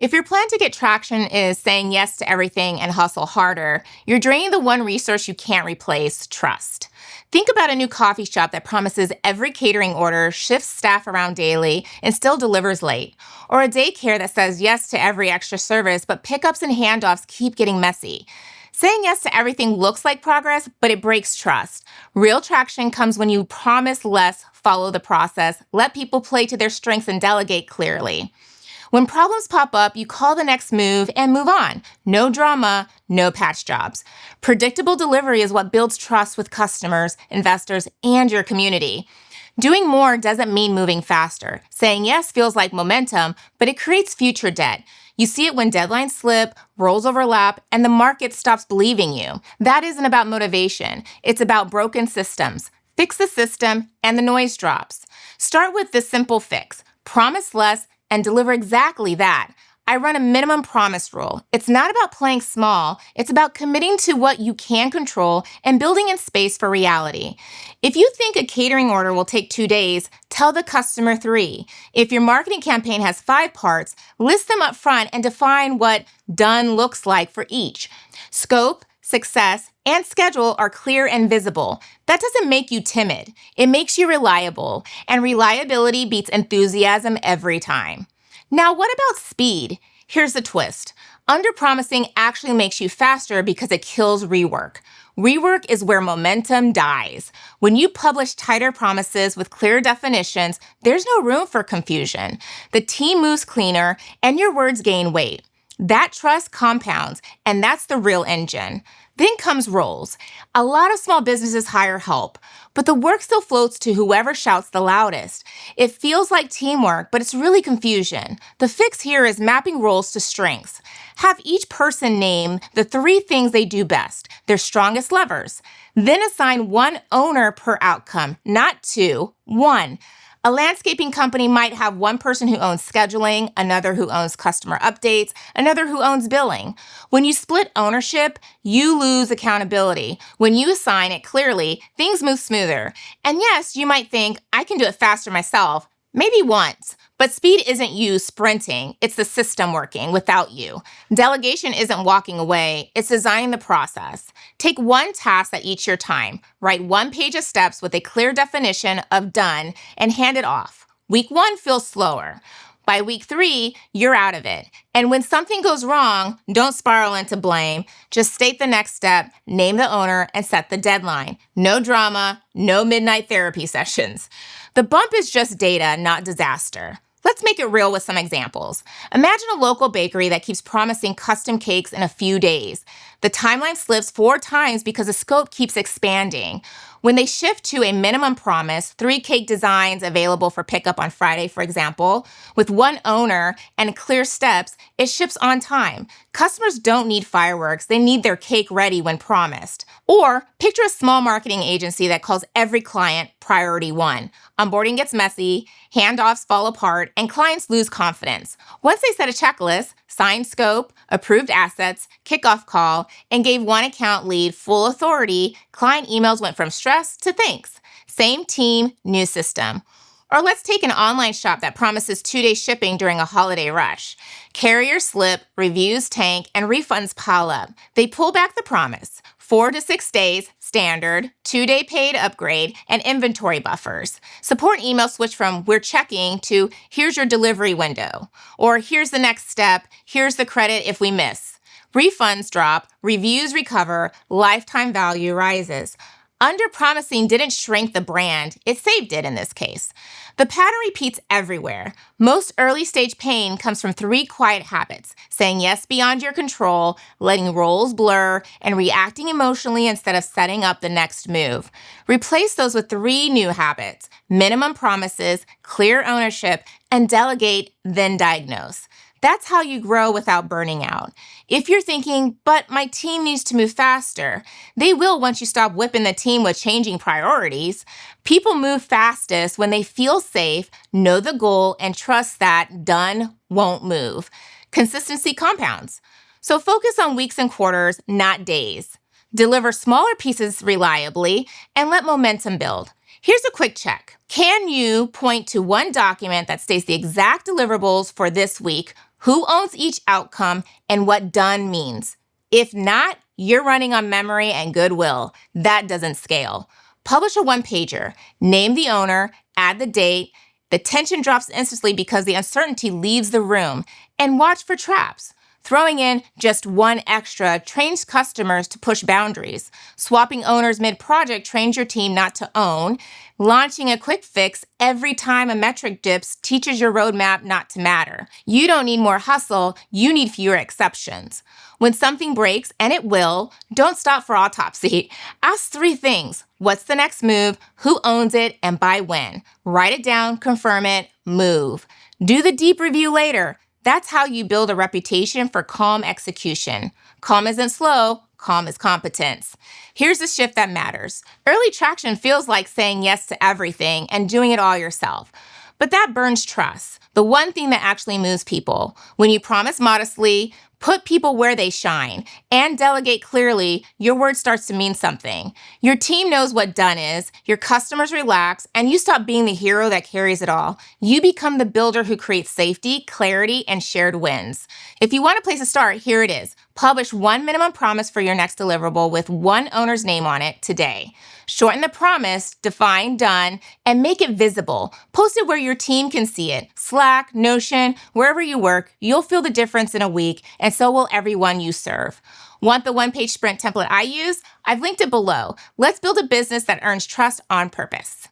If your plan to get traction is saying yes to everything and hustle harder, you're draining the one resource you can't replace, trust. Think about a new coffee shop that promises every catering order, shifts staff around daily, and still delivers late. Or a daycare that says yes to every extra service, but pickups and handoffs keep getting messy. Saying yes to everything looks like progress, but it breaks trust. Real traction comes when you promise less, follow the process, let people play to their strengths, and delegate clearly. When problems pop up, you call the next move and move on. No drama, no patch jobs. Predictable delivery is what builds trust with customers, investors, and your community. Doing more doesn't mean moving faster. Saying yes feels like momentum, but it creates future debt. You see it when deadlines slip, roles overlap, and the market stops believing you. That isn't about motivation. It's about broken systems. Fix the system, and the noise drops. Start with the simple fix. Promise less and deliver exactly that. I run a minimum promise rule. It's not about playing small. It's about committing to what you can control and building in space for reality. If you think a catering order will take 2 days, tell the customer 3. If your marketing campaign has 5 parts, list them up front and define what done looks like for each. Scope, success, and schedule are clear and visible. That doesn't make you timid. It makes you reliable, and reliability beats enthusiasm every time. Now, what about speed? Here's the twist. Underpromising actually makes you faster because it kills rework. Rework is where momentum dies. When you publish tighter promises with clear definitions, there's no room for confusion. The team moves cleaner, and your words gain weight. That trust compounds, and that's the real engine. Then comes roles. A lot of small businesses hire help, but the work still floats to whoever shouts the loudest. It feels like teamwork, but it's really confusion. The fix here is mapping roles to strengths. Have each person name the 3 things they do best, their strongest levers. Then assign 1 owner per outcome, not 2, 1. A landscaping company might have 1 person who owns scheduling, another who owns customer updates, another who owns billing. When you split ownership, you lose accountability. When you assign it clearly, things move smoother. And yes, you might think, I can do it faster myself. Maybe once. But speed isn't you sprinting, it's the system working without you. Delegation isn't walking away, it's designing the process. Take 1 task at each your time. Write 1 page of steps with a clear definition of done and hand it off. Week 1 feels slower. By week 3, you're out of it. And when something goes wrong, don't spiral into blame. Just state the next step, name the owner, and set the deadline. No drama, no midnight therapy sessions. The bump is just data, not disaster. Let's make it real with some examples. Imagine a local bakery that keeps promising custom cakes in a few days. The timeline slips 4 times because the scope keeps expanding. When they shift to a minimum promise, 3 cake designs available for pickup on Friday, for example, with 1 owner and clear steps, it ships on time. Customers don't need fireworks, they need their cake ready when promised. Or picture a small marketing agency that calls every client priority 1. Onboarding gets messy, handoffs fall apart, and clients lose confidence. Once they set a checklist, signed scope, approved assets, kickoff call, and gave 1 account lead full authority, client emails went from stress to thanks. Same team, new system. Or let's take an online shop that promises 2-day shipping during a holiday rush. Carriers slip, reviews tank, and refunds pile up. They pull back the promise. 4 to 6 days, standard, 2-day paid upgrade, and inventory buffers. Support emails switch from "we're checking" to "here's your delivery window," or "here's the next step, here's the credit if we miss." Refunds drop, reviews recover, lifetime value rises. Underpromising didn't shrink the brand, it saved it in this case. The pattern repeats everywhere. Most early-stage pain comes from 3 quiet habits: saying yes beyond your control, letting roles blur, and reacting emotionally instead of setting up the next move. Replace those with 3 new habits: minimum promises, clear ownership, and delegate, then diagnose. That's how you grow without burning out. If you're thinking, but my team needs to move faster, they will once you stop whipping the team with changing priorities. People move fastest when they feel safe, know the goal, and trust that done won't move. Consistency compounds. So focus on weeks and quarters, not days. Deliver smaller pieces reliably, and let momentum build. Here's a quick check. Can you point to 1 document that states the exact deliverables for this week, who owns each outcome, and what done means. If not, you're running on memory and goodwill. That doesn't scale. Publish a one-pager, name the owner, add the date. The tension drops instantly because the uncertainty leaves the room, and watch for traps. Throwing in just one extra trains customers to push boundaries. Swapping owners mid-project trains your team not to own. Launching a quick fix every time a metric dips teaches your roadmap not to matter. You don't need more hustle, you need fewer exceptions. When something breaks, and it will, don't stop for autopsy. Ask 3 things. What's the next move? Who owns it? And by when? Write it down, confirm it, move. Do the deep review later. That's how you build a reputation for calm execution. Calm isn't slow, calm is competence. Here's the shift that matters. Early traction feels like saying yes to everything and doing it all yourself. But that burns trust, the one thing that actually moves people. When you promise modestly, put people where they shine, and delegate clearly, your word starts to mean something. Your team knows what done is, your customers relax, and you stop being the hero that carries it all. You become the builder who creates safety, clarity, and shared wins. If you want a place to start, here it is. Publish one minimum promise for your next deliverable with one owner's name on it today. Shorten the promise, define done, and make it visible. Post it where your team can see it. Slack, Notion, wherever you work, you'll feel the difference in a week, and so will everyone you serve. Want the one-page sprint template I use? I've linked it below. Let's build a business that earns trust on purpose.